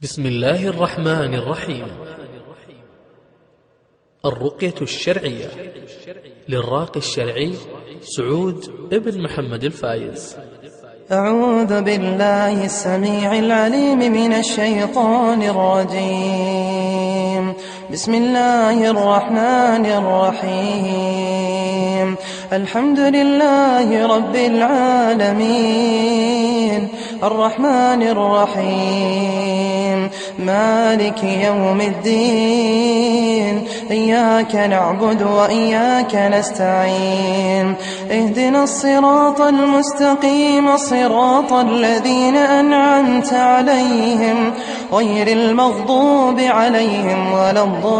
بسم الله الرحمن الرحيم. الرقية الشرعية للراقي الشرعي سعود ابن محمد الفايز. أعوذ بالله السميع العليم من الشيطان الرجيم. بسم الله الرحمن الرحيم. الحمد لله رب العالمين الرحمن الرحيم مالك يوم الدين. إياك نعبد وإياك نستعين. اهدنا الصراط المستقيم صراط الذين أنعمت عليهم غير المغضوب عليهم ولا الضالين.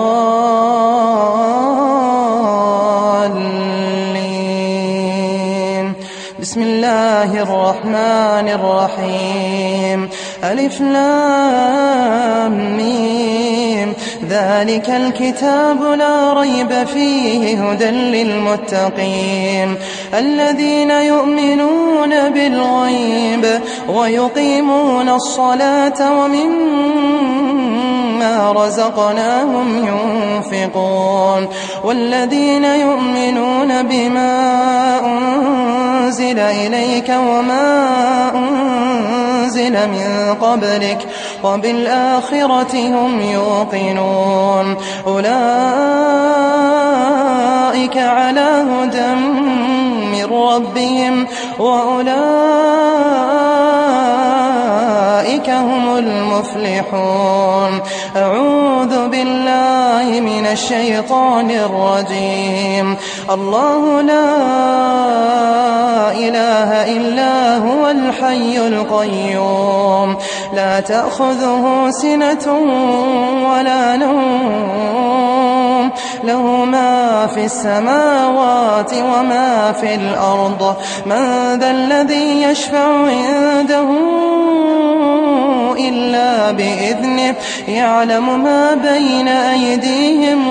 بسم الله الرحمن الرحيم. ألف لام ميم. ذلك الكتاب لا ريب فيه هدى للمتقين الذين يؤمنون بالغيب ويقيمون الصلاة ومما رزقناهم ينفقون والذين يؤمنون بما أنزل إليك وما أنزل من قبلك وبالآخرة هم يوقنون. أولئك على هدى من ربهم وأولئك هم المفلحون. أعوذ بالله من الشيطان الرجيم. الله لا إله إلا هو الحي القيوم لا تأخذه سنة ولا نوم له ما في السماوات وما في الأرض. من ذا الذي يشفع عنده إلا بإذنه يعلم ما بين أيديهم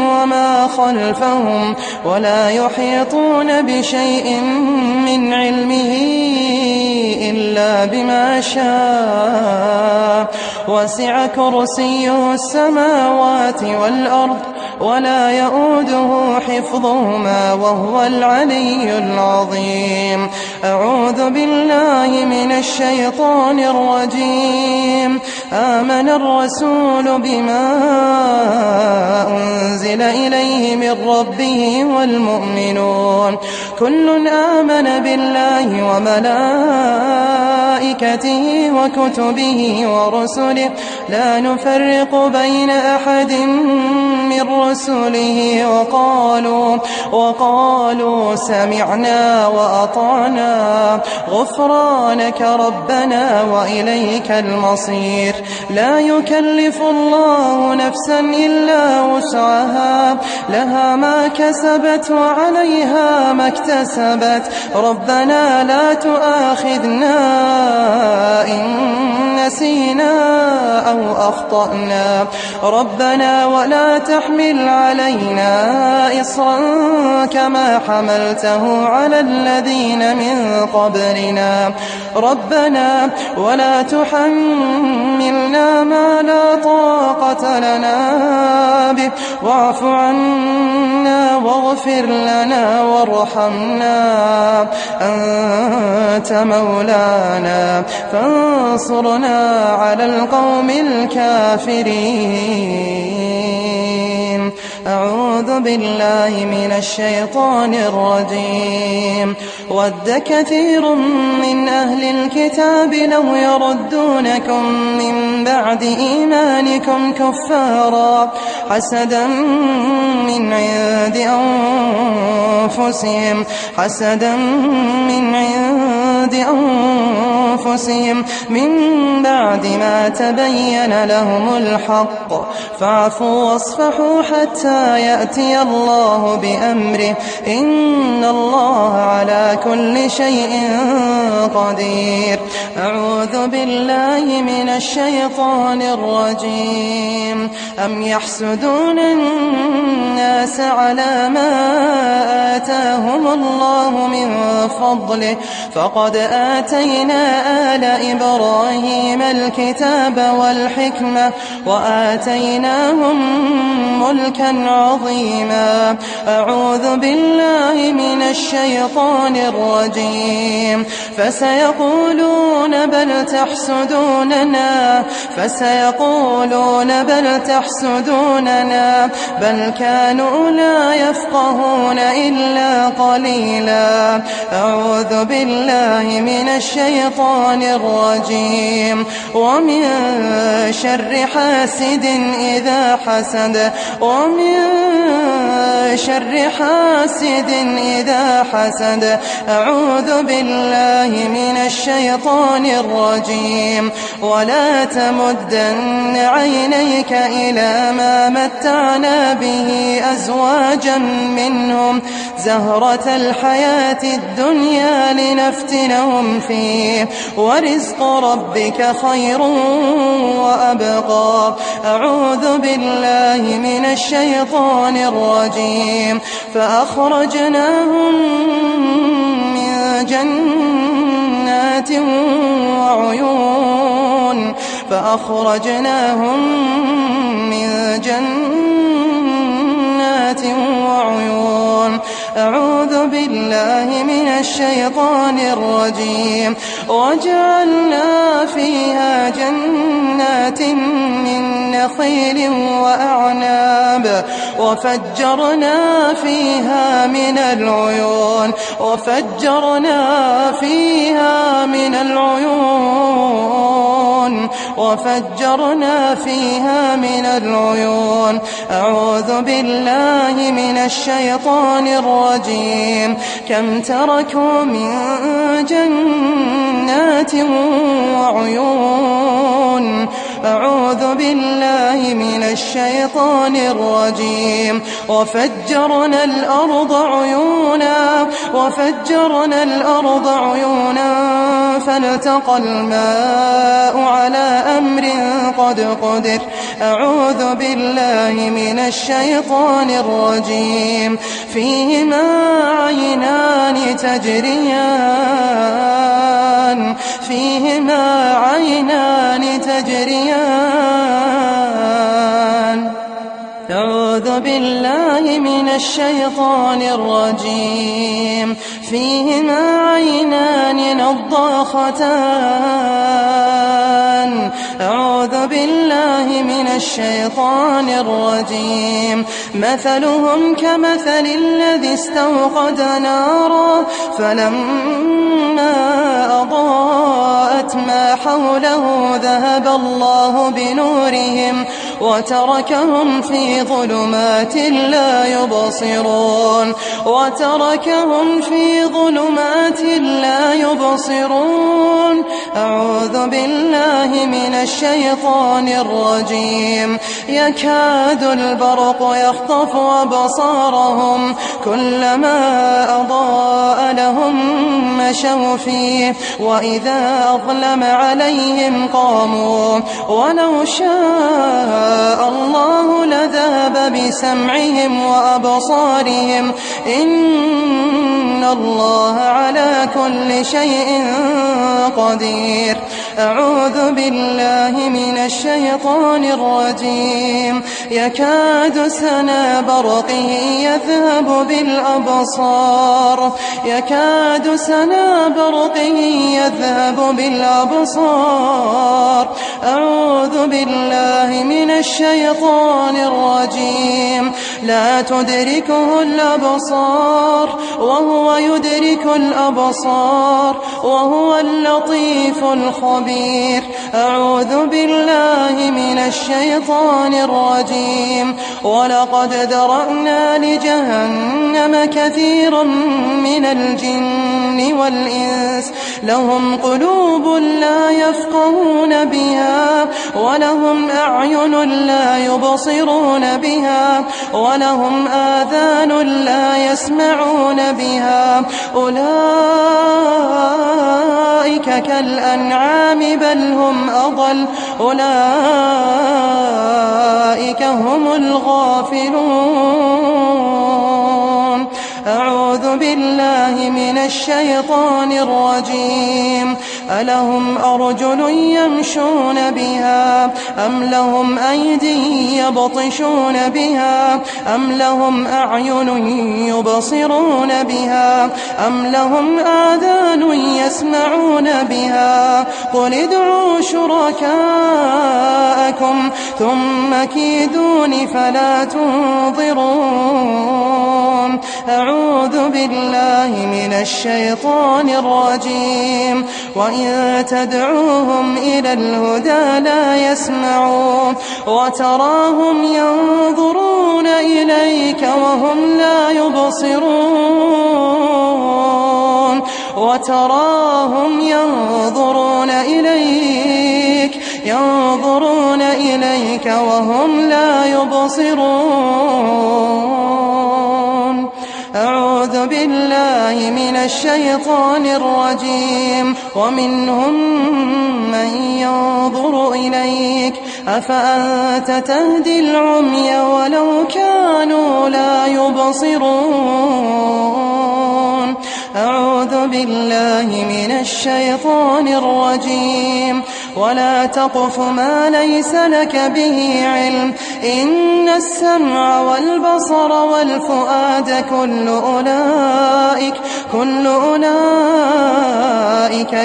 وما خلفهم ولا يحيطون بشيء من علمه إلا بما شاء. وسع كرسيه السماوات والأرض ولا يؤوده حفظهما وهو العلي العظيم. أعوذ بالله من الشيطان الرجيم. آمن الرسول بما أنزل إليه من ربه والمؤمنون كل آمن بالله وملائكته وكتبه ورسله لا نفرق بين أحد من رسله وقالوا سمعنا وأطعنا غفرانك ربنا وإليك المصير. لا يكلف الله نفسا إلا وسعها لها ما كسبت وعليها ما اكتسبت. ربنا لا تؤاخذنا إن نسينا أو أخطأنا. ربنا ولا تحمل علينا إصرا كما حملته على الذين من قبلنا. ربنا ولا تحملنا ما لا طاقة لنا به واعف عنا واغفر لنا وارحمنا أنت مولانا فانصرنا على القوم الكافرين. أعوذ بالله من الشيطان الرجيم. ود كثير من أهل الكتاب لو يردونكم من بعد إيمانكم كفارا حسدا من عند أنفسهم من بعد ما تبين لهم الحق فاعفوا واصفحوا حتى يأتي الله بأمره إن الله على كل شيء قدير. أعوذ بالله من الشيطان الرجيم. أم يحسدون الناس على ما آتاهم الله من فضله فقد آتينا آل إبراهيم الكتاب والحكمة وآتيناهم ملكا عظيما. أعوذ بالله من الشيطان الرجيم. فسيقولون بل تحسدوننا بل كانوا لا يفقهون إلا قليلا. أعوذ بالله من الشيطان الرجيم. ومن شر حاسد إذا حسد أعوذ بالله من الشيطان الرجيم. ولا تمدن عينيك إلى ما متعنا به أزواجا منهم زهرة الحياة الدنيا لنفتنهم فيه ورزق ربك خير وأبقى. أعوذ بالله من الشيطان الرجيم. فأخرجناهم من جنات وعيون. أعوذ بالله من الشيطان الرجيم. وجعلنا فيها جنات من نخيل وأعناب وفجرنا فيها من العيون. أعوذ بالله من الشيطان الرجيم. كم تركوا من جنات وعيون. أعوذ بالله من الشيطان الرجيم. وفجرنا الأرض عيونا فالتقى الماء على أمر قد قدر. أعوذ بالله من الشيطان الرجيم. فيهما عينان تجريان. أعوذ بالله من الشيطان الرجيم. فيهما عينان نضاختان. أعوذ بالله من الشيطان الرجيم. مثلهم كمثل الذي استوقد نارا فلما أضاءت ما حوله ذهب الله بنورهم وتركهم في ظلمات لا يبصرون. أعوذ بالله من الشيطان الرجيم. يكاد البرق يخطف أبصارهم كلما أضاء لهم مشوا فيه وإذا أظلم عليهم قاموا. ولو شاء الله لذهب بسمعهم وأبصارهم إن الله على كل شيء قدير. أعوذ بالله من الشيطان الرجيم. يكاد سنا برقه يذهب بالأبصار. أعوذ بالله من الشيطان الرجيم. لا تدركه الأبصار وهو يدرك الأبصار وهو اللطيف الخبير. أعوذ بالله من الشيطان الرجيم. ولقد ذرأنا لجهنم كثيرا من الجن والإنس لهم قلوب لا يفقهون بها ولهم أعين لا يبصرون بها ولهم آذان لا يسمعون بها أولئك كالأنعام بل هم أضل أولئك هم الغافلون. أعوذ بالله من الشيطان الرجيم. ألهم أرجل يمشون بها أم لهم أيدي يبطشون بها أم لهم أعين يبصرون بها أم لهم آذان يسمعون بها قل ادعوا شركاءكم ثم كيدون فلا تنظرون. أعوذ بالله من الشيطان الرجيم. وإن تدعوهم إلى الهدى لا يسمعون وتراهم ينظرون إليك وهم لا يبصرون وتراهم ينظرون إليك وهم لا يبصرون. أعوذ بالله من الشيطان الرجيم. ومنهم من ينظر إليك أفأنت تهدي العمي ولو كانوا لا يبصرون. أعوذ بالله من الشيطان الرجيم. ولا تقف ما ليس لك به علم إن السمع والبصر والفؤاد كل أولئك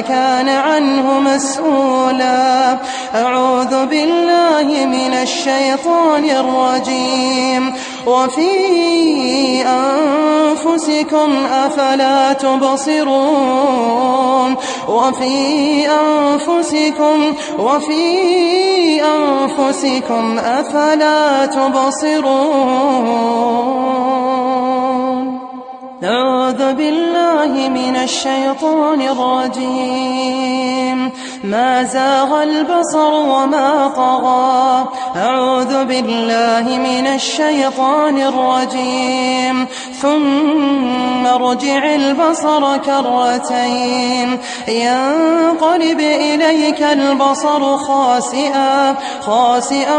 كان عنه مسؤولا. أعوذ بالله من الشيطان الرجيم. وفي أنفسكم أفلا تبصرون وفي أنفسكم أفلا تبصرون. أعوذ بالله من الشيطان الرجيم. ما زاغ البصر وما طغى. أعوذ بالله من الشيطان الرجيم. ثم ارجع البصر كرتين ينقلب إليك البصر خاسئا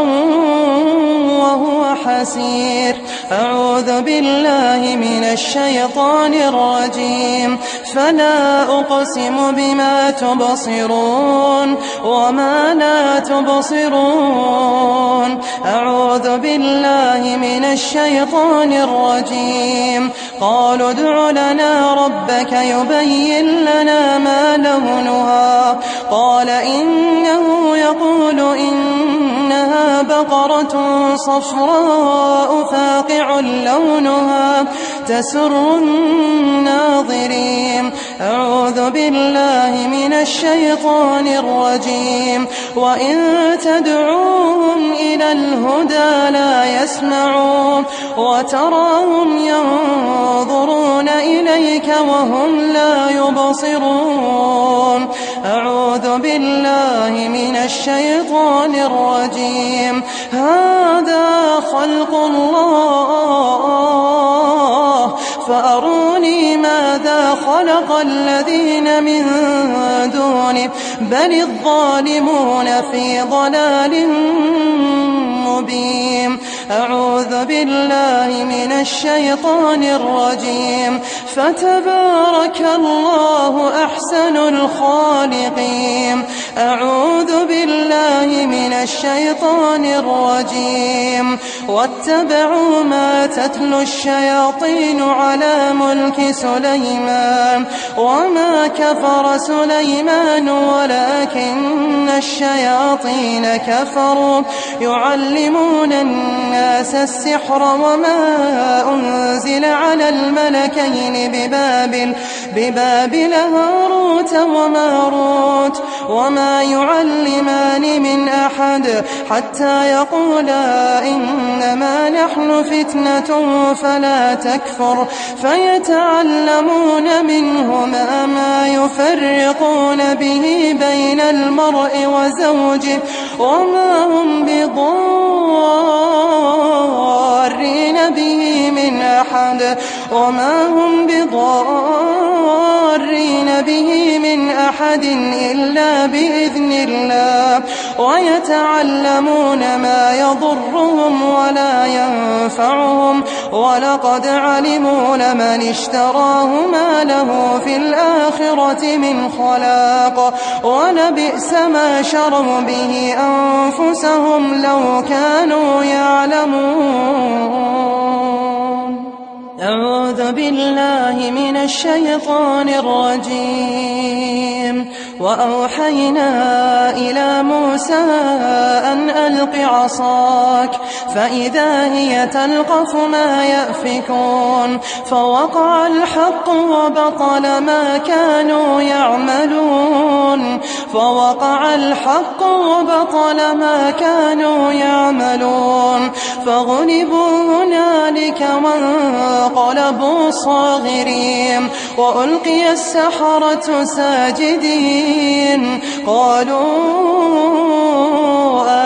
وهو حسير. أعوذ بالله من الشيطان الرجيم. فلا أقسم بما تبصرون وما لا تبصرون. أعوذ بالله من الشيطان الرجيم. قالوا ادع لنا ربك يبين لنا ما لونها قال إنه يقول إنها بقرة صفراء فاقع لونها تسر الناظرين. أعوذ بالله من الشيطان الرجيم. وإن تدعوهم إلى الهدى لا يسمعون وتراهم ينظرون إليك وهم لا يبصرون. أعوذ بالله من الشيطان الرجيم. هذا خلق الله فأروني ماذا خلق الذين من دونه بل الظالمون في ضلال مبين. أعوذ بالله من الشيطان الرجيم. فتبارك الله أحسن الخالقين. أعوذ بالله من الشيطان الرجيم. واتبعوا ما تتلو الشياطين على ملك سليمان وما كفر سليمان ولكن الشياطين كفروا يعلمون الناس السحر وما أنزل على الملكين ببابل هاروت وماروت وما يعلمان من أحد حتى يقولا إنما نحن فتنة فلا تكفر فيتعلمون منهما ما يفرقون به بين المرء وزوجه وما هم بضارين به من أحد إلا بإذن الله ويتعلمون ما يضرهم ولا ينفعهم ولقد علموا لمن اشتراه ما له في الآخرة من خلاق ولبئس ما شروا به أنفسهم لو كانوا يعلمون. أعوذ بالله من الشيطان الرجيم. وأوحينا إلى موسى أن ألق عصاك فإذا هي تلقف ما يأفكون فوقع الحق وبطل ما كانوا يعملون فغلبوا هنالك وانقلبوا صاغرين وألقي السحرة ساجدين قالوا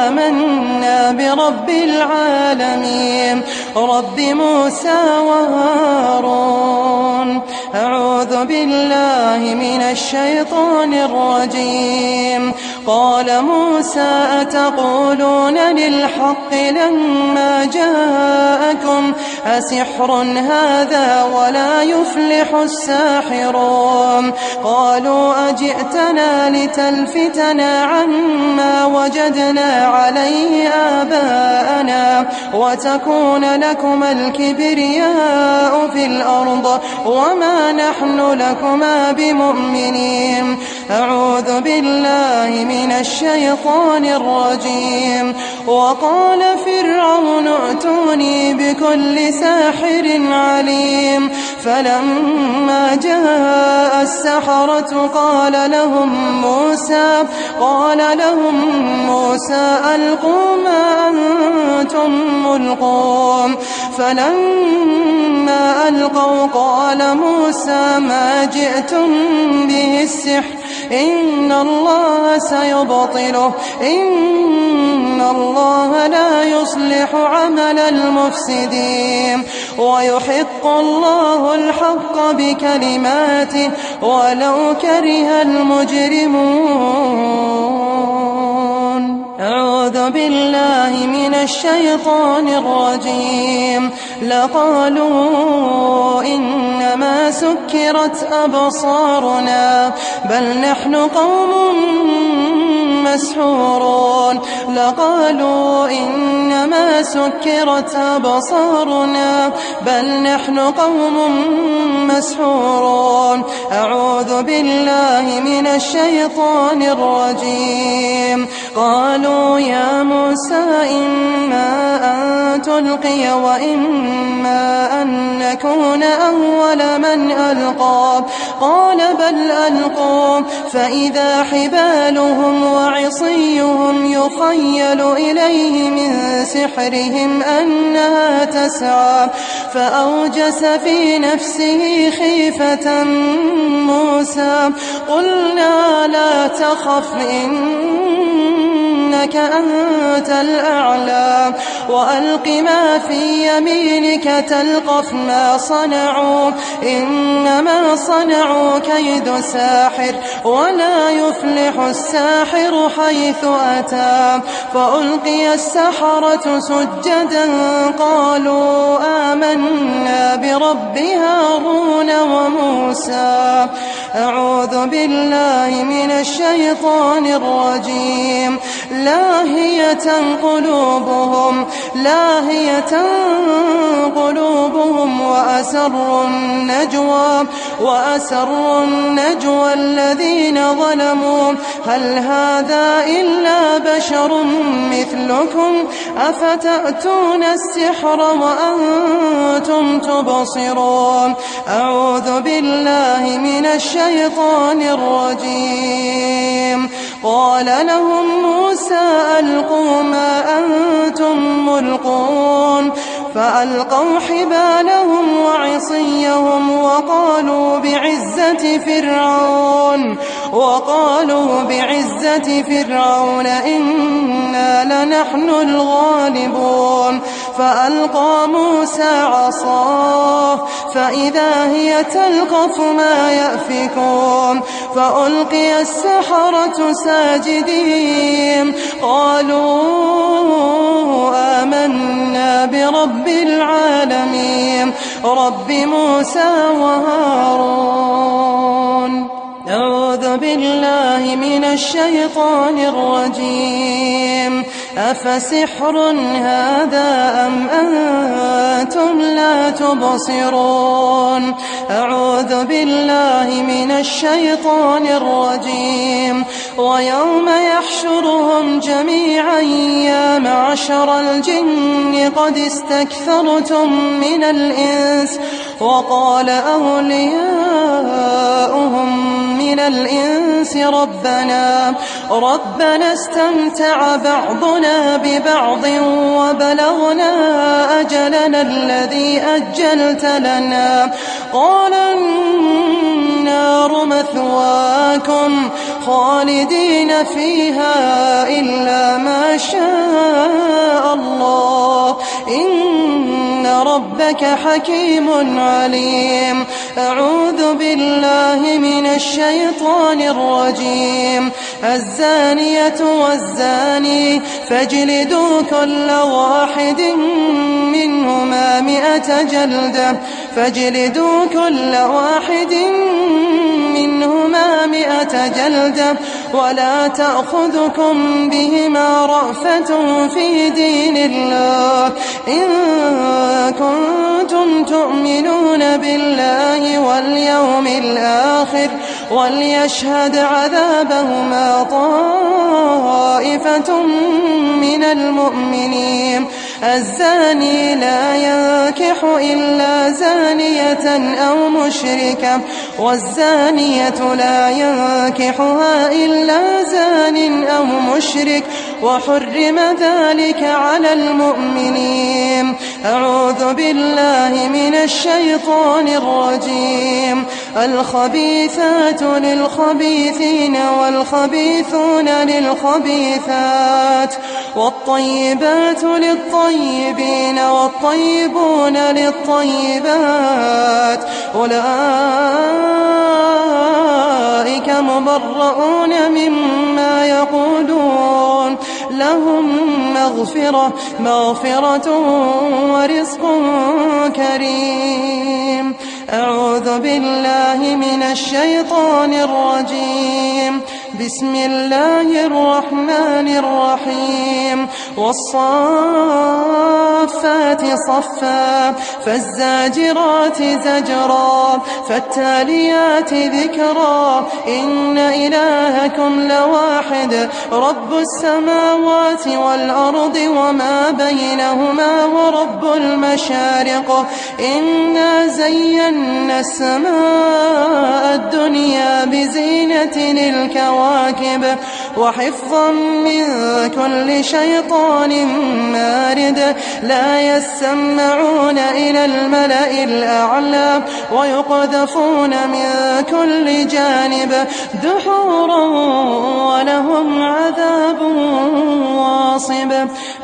آمنا برب العالمين رب موسى وهارون. أعوذ بالله من الشيطان الرجيم. قال موسى أتقولون للحق لما جاءكم أسحر هذا ولا يفلح الساحرون. قالوا أجئتنا لتلفتنا عما وجدنا عليه آباءنا وتكون لكما الكبرياء في الأرض وما نحن لكما بمؤمنين. أعوذ بالله من الشيطان الرجيم. وقال فرعون ائتوني بكل ساحر عليم. فلما جاء السحرة قال لهم موسى ألقوا ما أنتم ملقون. فلما ألقوا قال موسى ما جئتم به السحر إن الله سيبطله إن الله لا يصلح عمل المفسدين ويحق الله الحق بكلماته ولو كره المجرمون. أعوذ بالله من الشيطان الرجيم. لقالوا إنما سكرت أبصارنا بل نحن قوم مسحورون. لقالوا إنما سكرت أبصارنا بل نحن قوم مسحورون. أعوذ بالله من الشيطان الرجيم. قالوا يا موسى إما أن تلقي وإما أن نكون أول من ألقى. قال بل ألقوا فإذا حبالهم وعصيهم يخيل إليه من سحرهم أنها تسعى فأوجس في نفسه خيفة موسى. قلنا لا تخف إنك إنك أنت الأعلى وألق ما في يمينك تلقف ما صنعوا إنما صنعوا كيد ساحر ولا يفلح الساحر حيث أتى فألقي السحرة سجدا قالوا آمنا برب هارون وموسى أعوذ بالله من الشيطان الرجيم لاهية قلوبهم وأسروا النجوى الذين ظلموا هل هذا إلا بشر مثلكم أفتأتون السحر وأنتم تبصرون أعوذ بالله من الشيطان الرجيم قال لهم موسى ألقوا ما أنتم ملقون فألقوا حبالهم وعصيهم وقالوا بعزة فرعون إنا لنحن الغالبون فألقى موسى عصاه فإذا هي تلقف ما يأفكون فألقي السحرة ساجدين قالوا آمنا برب العالمين رب موسى وهارون أعوذ بالله من الشيطان الرجيم أفسحر هذا أم أنتم لا تبصرون أعوذ بالله من الشيطان الرجيم ويوم يحشرهم جميعا يا معشر الجن قد استكثرتم من الإنس وقال أولياؤهم من الإنس ربنا استمتع بعضنا ببعض وبلغنا أجلنا الذي أجلت لنا قال النار مثواكم خالدين فيها إلا ما شاء الله إن ربك حكيم عليم أعوذ بالله من الشيطان الرجيم الزانية والزاني فاجلدوا كل واحد منهما 100 جلدة ولا تأخذكم بهما رأفة في دين الله إن كنتم تؤمنون بالله واليوم الآخر وليشهد عذابهما طائفة من المؤمنين الزاني لا ينكح إلا زانية أو مشركة والزانية لا ينكحها إلا زان أو مشرك وحرم ذلك على المؤمنين أعوذ بالله من الشيطان الرجيم الخبيثات للخبيثين والخبيثون للخبيثات والطيبات للطيبين والطيبون للطيبات أولئك مبرؤون مما يقولون لهم مغفرة ورزق كريم أعوذ بالله من الشيطان الرجيم بسم الله الرحمن الرحيم والصافات صفا فالزاجرات زجرا فالتاليات ذكرا إن إلهكم لواحد رب السماوات والأرض وما بينهما ورب المشارق إنا زينا السماء الدنيا بزينة الكواكب وحفظا من كل شيطان مارد لا يسمعون إلى الملأ الأعلى ويقذفون من كل جانب دحورا ولهم عذاب منتصب.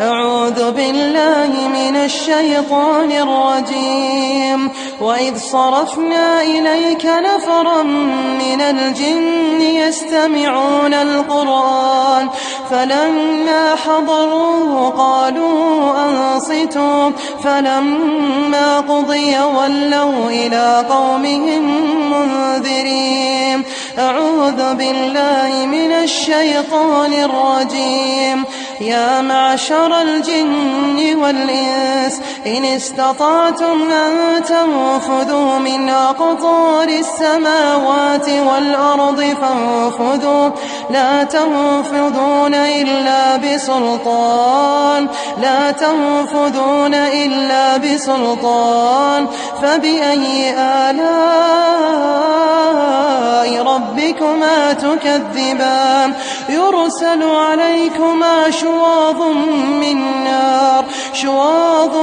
أعوذ بالله من الشيطان الرجيم. وإذ صرفنا إليك نفرا من الجن يستمعون القرآن فلما حضروه قالوا أنصتوا فلما قضي ولوا إلى قومهم منذرين. أعوذ بالله من الشيطان الرجيم. يا معشر الجن والإنس إن استطعتم أن تنفذوا من أقطار السماوات والأرض فانفذوا لا تنفذون إلا بسلطان فبأي آلاء ربكما تكذبان. يرسل عليكما شواظ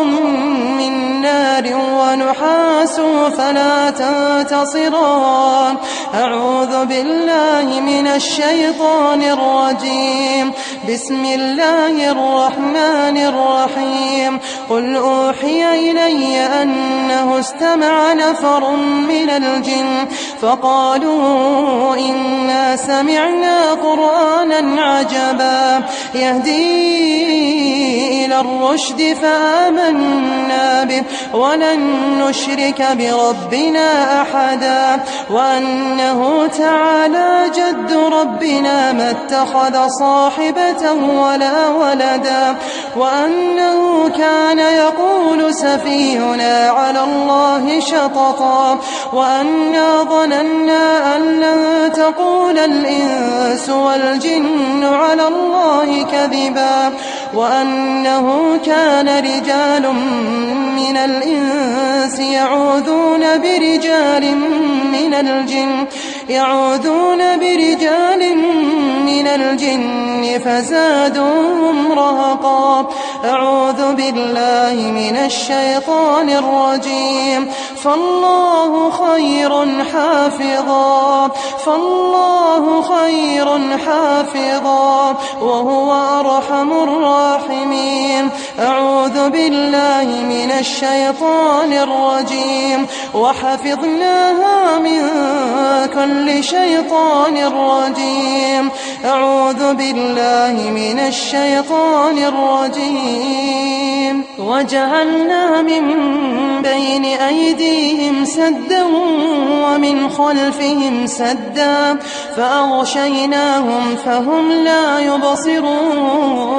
من نار ونحاس فلا تنتصران. أعوذ بالله من الشيطان الرجيم. بسم الله الرحمن الرحيم. قل أوحي إلي أنه استمع نفر من الجن فقالوا إنا سمعنا قرآنا عجبا يهدي إلى الرشد فآمنا به ولن نشرك بربنا أحدا وأنه تعالى جد ربنا ما اتخذ صاحبة ولا ولدا وأنه كان يقول سفيهنا على الله شططا وأنا ظننا أن لن تقول الإنس والجن على الله كذبا وأنه كان رجال من الإنس يعوذون برجال من الجن فزادوهم رهقا. أعوذ بالله من الشيطان الرجيم. فالله خير حافظا وهو أرحم الراحمين. أعوذ بالله من الشيطان الرجيم. وحفظناها من كل شيطان رجيم. أعوذ بالله من الشيطان الرجيم. وجعلنا من بين أيديهم سدا ومن خلفهم سدا فأغشيناهم فهم لا يبصرون.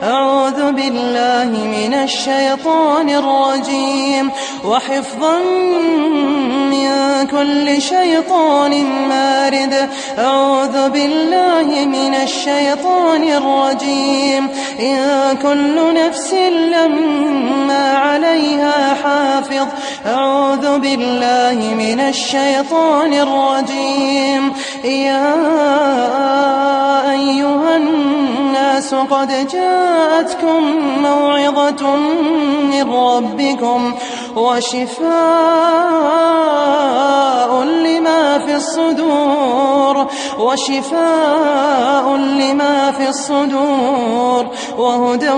أعوذ بالله من الشيطان الرجيم. وحفظا من كل شيطان مارد. أعوذ بالله من الشيطان الرجيم. إن كل نفس لما عليها حافظ. أعوذ بالله من الشيطان الرجيم. يا أيها الناس قد جاءتكم موعظة من ربكم وشفاء لما في الصدور وهدى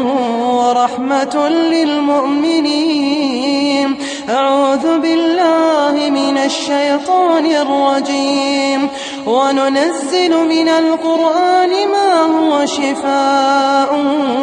ورحمة للمؤمنين. أعوذ بالله من الشيطان الرجيم. وننزل من القرآن ما هو شفاء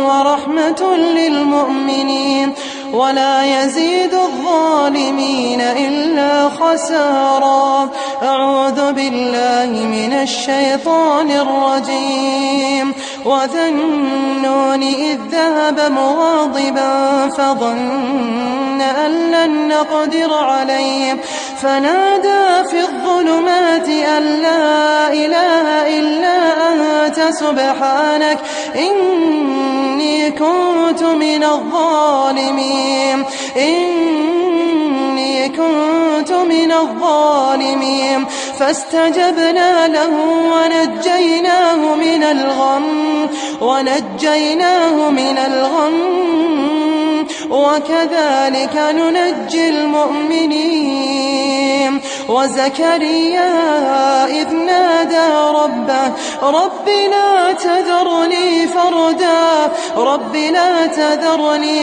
ورحمة للمؤمنين ولا يزيد الظالمين إلا خسارا. أعوذ بالله من الشيطان الرجيم. وذا النون إذ ذهب مغاضبا فظن أن لن نقدر عليه فنادى في الظلمات أن لا إله إلا أنت سبحانك إني كنت من الظالمين. فاستجبنا له ونجيناه من الغم وكذلك ننجي المؤمنين. وزكريا إذ نادى ربه رب لا تذرني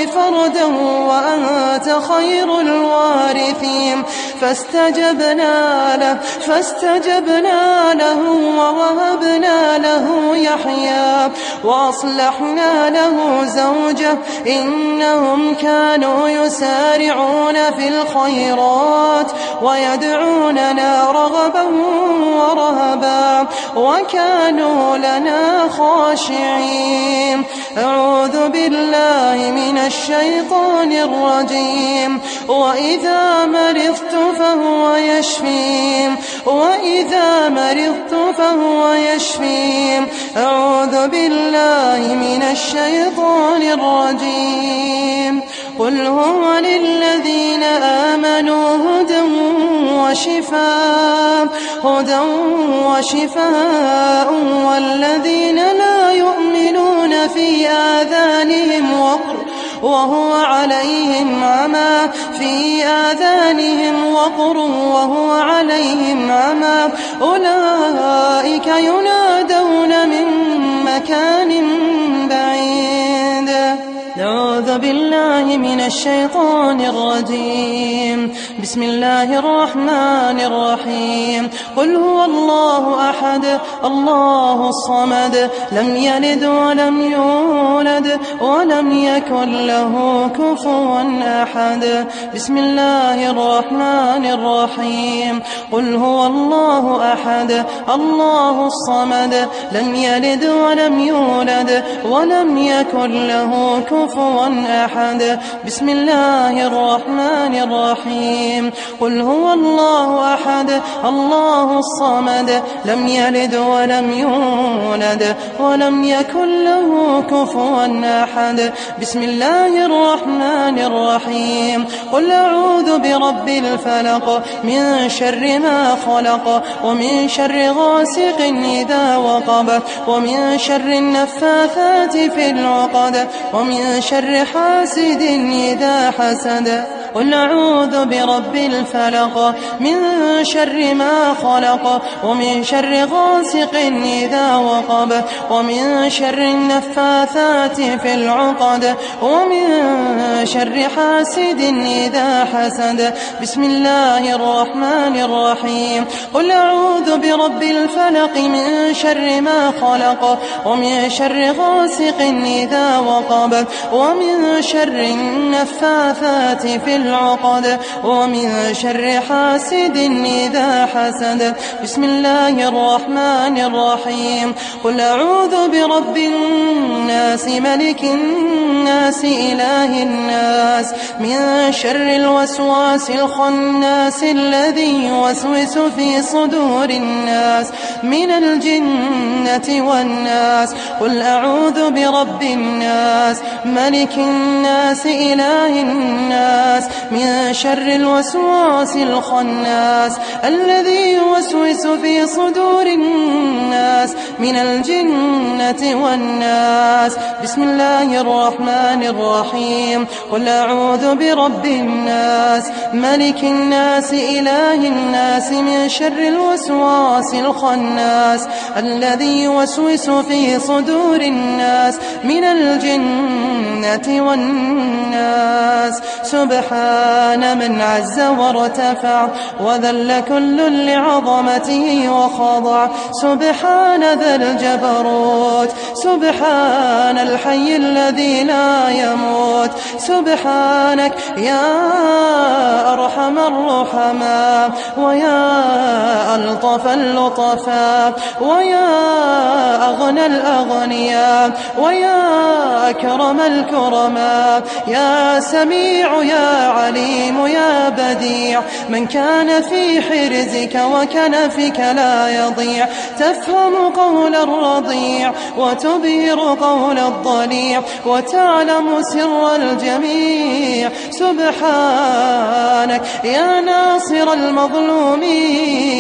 فردا وأنت خير الوارثين فاستجبنا له ووهبنا له يحيى وأصلحنا له زوجه إنهم كانوا يسارعون في الخيرات ويدعوننا رغبا ورهبا وكانوا لنا خاشعين. أعوذ بالله من الشيطان الرجيم. وإذا مرضت فهو يشفين أعوذ بالله من الشيطان الرجيم. قل هو للذين آمنوا هدى وشفاء والذين لا يؤمنون في آذانهم وقر وهو عليهم عمى أولئك ينادون من مكان بعيد. أعوذ بالله من الشيطان الرجيم. بسم الله الرحمن الرحيم. قل هو الله أحد الله الصمد لم يلد ولم يولد ولم يكن له كفوا أحد. بسم الله الرحمن الرحيم. قل هو الله أحد الله الصمد لم يلد ولم يولد ولم يكن له كفوا أحد. بسم الله الرحمن الرحيم. قل هو الله أحد الله الصمد لم يلد ولم يولد ولم يكن له كفوا أحد. بسم الله الرحمن الرحيم. قل أعوذ برب الفلق من شر ما خلق ومن شر غاسق إذا وقب ومن شر النفاثات في العقد ومن شر حاسد إذا حسد. قل أعوذ برب الفلق من شر ما خلق ومن شر غاسق إذا وقب ومن شر النفاثات في العقد ومن شر حاسد إذا حسد. بسم الله الرحمن الرحيم. قل أعوذ برب الفلق من شر ما خلق ومن شر غاسق إذا وقب ومن شر النفاثات في العقد ومن شر حاسد إذا حسد. بسم الله الرحمن الرحيم. قل أعوذ برب الناس ملك الناس إله الناس من شر الوسواس الخناس الذي يوسوس في صدور الناس من الجنة والناس. قل أعوذ برب الناس ملك الناس إله الناس من شر الوسواس الخناس الذي يوسوس في صدور الناس من الجنة والناس. بسم الله الرحمن الرحيم. قل أعوذ برب الناس ملك الناس إله الناس من شر الوسواس الخناس الذي يوسوس في صدور الناس من الجنة والناس. سبحان من عز وارتفع وذل كل لعظمته وخضع. سبحان ذا الجبروت سبحان الحي الذي لا يموت. سبحانك يا أرحم الرحماء ويا ألطف اللطفاء ويا أغنى الأغنياء ويا أكرم الكرماء. يا سميع يا عليم يا بديع من كان في حرزك وكنفك لا يضيع. تفهم قول قول الرضيع وتبهر قول الضليع وتعلم سر الجميع. سبحانك يا ناصر المظلومين،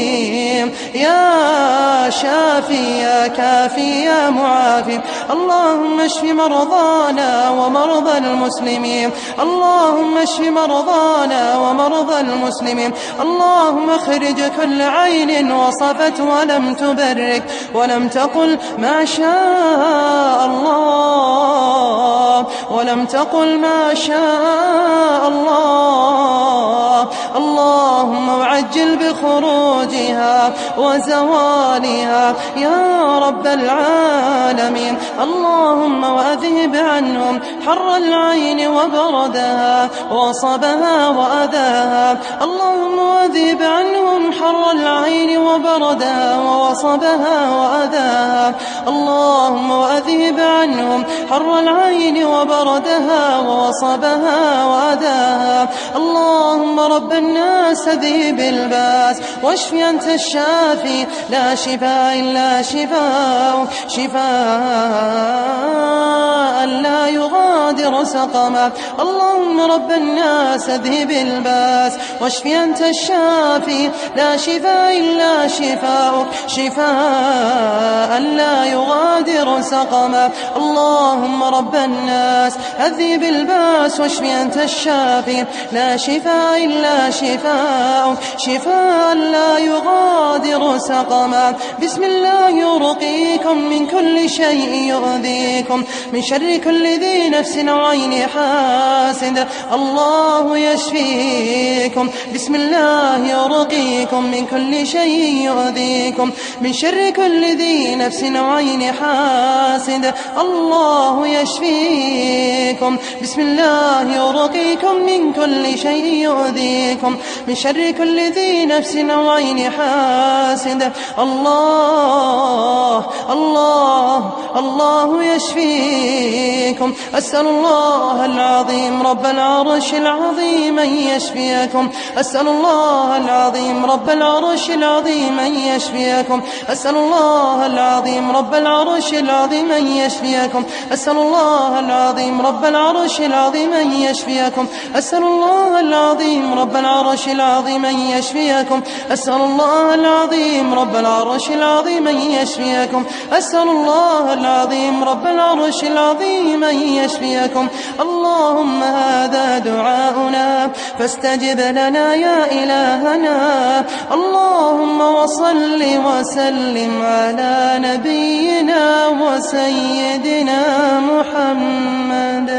يا شافي يا كافي يا معافي. اللهم اشف مرضانا ومرضى المسلمين، اللهم اشف مرضانا ومرضى المسلمين. اللهم اخرج كل عين وصفت ولم تبرك ولم تقل ما شاء الله ولم تقل ما شاء الله. اللهم عجل بخروجها وزوالها يا رب العالمين. اللهم وأذهب عنهم حر العين وبردها وصبها وأذاها. اللهم وأذهب عنهم حر العين وبردها وصبها وأذاها. اللهم وأذهب عنهم حر العين وبردها وصبها وأذاها. اللهم رب الناس ذهب الباس واشف أنت الشافي، لا شفاء إلا شفاء، شفاء لا يغادر سقما. اللهم رب الناس ذهب الباس واشف أنت الشافي، لا شفاء إلا شفاء، شفاء لا يغادر سقما. اللهم رب الناس أذهب الباس واشف أنت الشافي، لا شفاء إلا شفاء، شفاء لا يغادر سقما. بسم الله يرقيكم من كل شيء يؤذيكم، من شر كل ذي نفس وعين حاسد. الله يشفيكم. بسم الله يرقيكم من كل شيء يؤذيكم، من شر كل ذي نفس وعين حاسد. الله يشفيكم. بسم الله يرقيكم من كل شيء يؤذيكم، من شر كل ذي نفس وعين حاسد. الله الله الله يشفيكم. أسأل الله العظيم رب العرش العظيم أن يشفيكم. أسأل الله العظيم رب العرش العظيم أن يشفيكم. أسأل الله العظيم رب العرش العظيم أن يشفيكم. أسأل الله العظيم رب العرش العظيم أن يشفيكم. أسأل الله العظيم رب العرش العظيم أن يشفيكم. أسأل الله العظيم رب العرش العظيم أن يشفيكم. أسأل الله العظيم رب العرش العظيم أن يشفيكم. اللهم هذا دعاؤنا فاستجب لنا يا إلهنا. اللهم وصل وسلم على نبينا وسيدنا محمد.